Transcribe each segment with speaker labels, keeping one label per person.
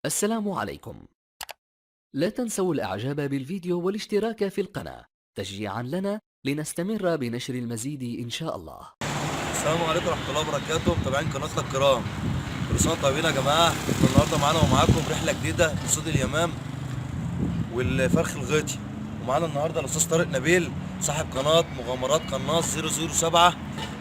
Speaker 1: السلام عليكم. لا تنسوا الإعجاب بالفيديو والاشتراك في القناة تشجيعا لنا لنستمر بنشر المزيد إن شاء الله.
Speaker 2: السلام عليكم ورحمة الله وبركاته، متابعين قناتنا الكرام. كل سنة وانتم طيبين يا جماعة. احنا النهارده معانا ومعاكم رحلة جديدة لصيد اليمام والفرخ الغيطي، ومعانا النهارده الأستاذ طارق نبيل صاحب قناة مغامرات قناص 007.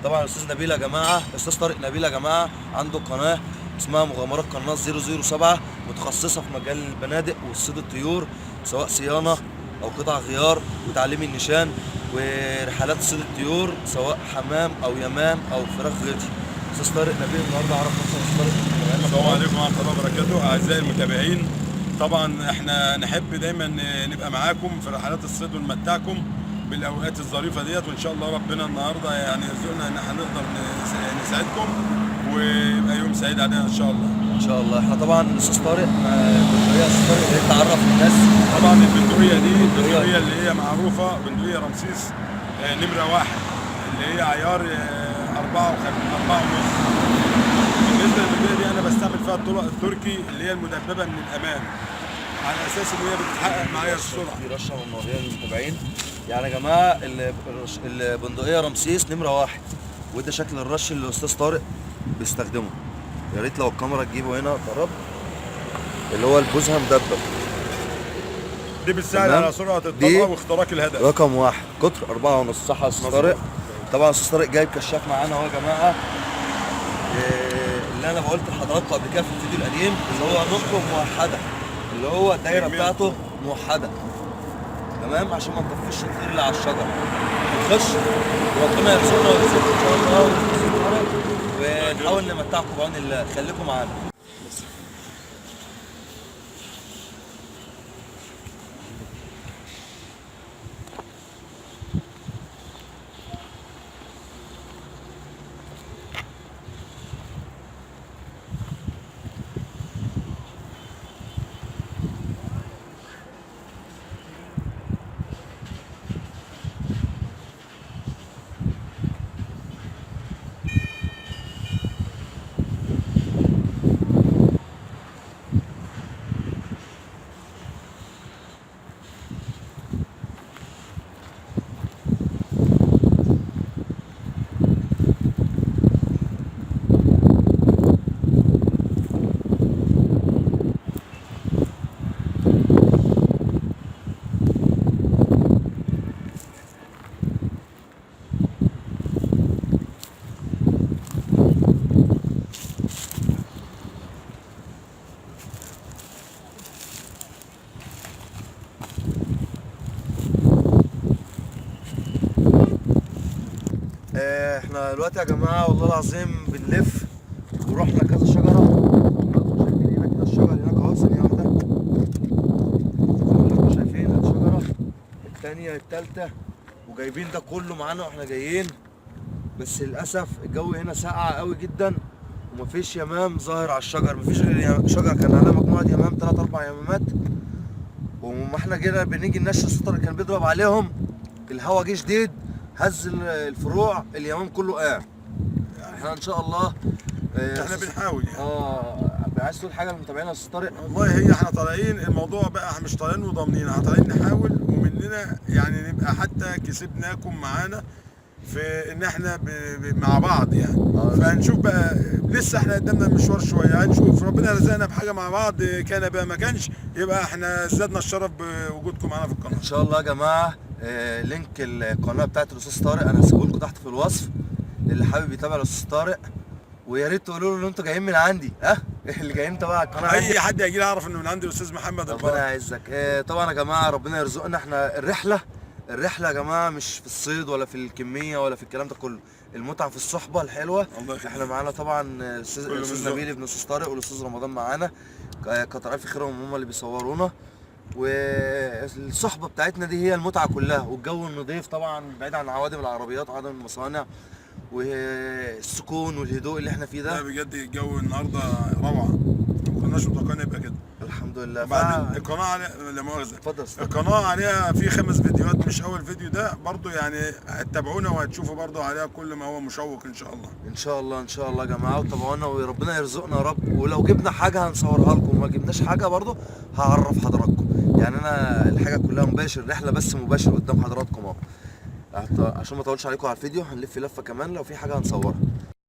Speaker 2: طبعا الأستاذ نبيل يا جماعة، الأستاذ طارق نبيل يا جماعة عنده قناة اسمها مغامرات قناص 007، متخصصة في مجال البنادق وصيد الطيور، سواء صيانة أو قطع غيار وتعليم النشان ورحلات صيد الطيور سواء حمام أو يمام أو فراخ غيطي. أستاذ طارق نبيل النهارده عرف نفسه. أستاذ طارق،
Speaker 3: السلام عليكم ورحمة الله وبركاته أعزائي المتابعين. طبعا احنا نحب دايما نبقى معاكم في رحلات الصيد ونمتعكم بالأوقات الظريفة ديت، وإن شاء الله ربنا النهارده يعني يرزقنا إن احنا نقدر نساعدكم ويبقى يوم سعيد علينا إن شاء الله.
Speaker 2: إن شاء الله. احنا طبعا الأستاذ طارق بالطريقة أستاذ طارق اللي أنت عرف الناس.
Speaker 3: طبعا البندقية دي البندقية اللي هي معروفة بندقية رمسيس نمرة 1 اللي هي عيار 4.5. بالنسبه للبندقيه دي انا بستعمل فيها الطرق التركي اللي هي المدببه من الامام، على اساس ان هي بتحقق معايا السرعه.
Speaker 2: في رشه من المواضيع للمتابعين. يعني يا جماعه البندقيه رمسيس نمره 1، وده شكل الرش اللي الاستاذ طارق بيستخدمه. يا ريت لو الكاميرا تجيبه هنا قرب، اللي هو البوزها مدبب.
Speaker 3: دي بتساعد على سرعه الطلقه واختراق الهدف.
Speaker 2: رقم 1 قطر 4.5. صح يا استاذ طارق؟ طبعا استاذ طارق جايب كشاف معانا اهو يا جماعه. اللي انا قلت لحضراتكم قبل كده في الفيديو القديم اللي هو نقطه موحده، اللي هو الدايره بتاعته موحده، تمام، عشان ما نطفيش الطير اللي على الشجره. نخش وربنا يرزقنا ويرزقكم ان شاء الله ونحاول نمتعكم بعون الله. خليكم معانا. احنا دلوقتي يا جماعه والله العظيم بنلف ورحنا كذا شجره. شايفين هنا كده الشجر هناك اهو، ثانيه واحده. زي ما انتم شايفين الشجره الثانيه الثالثه، وجايبين ده كله معانا واحنا جايين. بس للاسف الجو هنا ساقع قوي جدا ومفيش يمام ظاهر على الشجر، مفيش غير شجر كان عليها مجموعه يمام 3 4 يمامات. وما احنا جينا بنيجي ننشر السطر اللي كان بيضرب عليهم، الهوا جه شديد هز الفروع، اليمام كله قاع. احنا ان شاء الله
Speaker 3: احنا بنحاول يعني.
Speaker 2: عايز تقول حاجه للمتابعين يا استاذ طارق؟
Speaker 3: والله هي احنا طالعين الموضوع بقى، احنا مش طالعين وضامنين، احنا طالعين نحاول ومننا يعني نبقى حتى كسبناكم معانا في ان احنا مع بعض يعني. فهنشوف بقى، لسه احنا قدامنا المشوار شويه، هنشوف ربنا رزقنا بحاجه مع بعض، كان بقى ما كانش يبقى احنا زادنا الشرف بوجودكم معانا في القناه
Speaker 2: ان شاء الله يا جماعه. لينك القناه بتاعت الاستاذ طارق انا هسيبه لكم تحت في الوصف اللي حابب يتابع الاستاذ طارق. ويا ريت تقولوا له ان انتوا جايين من عندي، اللي جايين تبع القناه عندي.
Speaker 3: اي حد هيجي لي يعرف انه من عند الاستاذ محمد
Speaker 2: ربنا يعزك. طبعا يا جماعه ربنا يرزقنا. احنا الرحله يا جماعه مش في الصيد ولا في الكميه ولا في الكلام ده كله، المتعه في الصحبه الحلوه. احنا معانا طبعا الاستاذ نبيل ابن الاستاذ طارق والاستاذ رمضان معانا، كتر الف خيرهم، هم اللي بيصورونا. والصحبه بتاعتنا دي هي المتعه كلها، والجو النظيف طبعا بعيد عن عوادم العربيات وعوادم المصانع، والسكون والهدوء اللي احنا فيه ده.
Speaker 3: لا بجد الجو النهارده روعه، ما كناش متوقعين يبقى كده.
Speaker 2: الحمد لله.
Speaker 3: وبعدين القناه عليها، لا مؤاخذه،
Speaker 2: اتفضل.
Speaker 3: القناه عليها في 5 فيديوهات، مش اول فيديو ده برضو يعني. تابعونا وهتشوفوا برضو عليها كل ما هو مشوق ان شاء الله.
Speaker 2: ان شاء الله ان شاء الله يا جماعه، وتابعونا وربنا يرزقنا يا رب. ولو جبنا حاجه هنصورها لكم، وما جبناش حاجه برضو هعرف حضراتكم. يعني انا الحاجه كلها مباشر، رحله بس مباشر قدام حضراتكم اهو. عشان ما اطولش عليكم على الفيديو، هنلف لفه كمان، لو في حاجه هنصورها.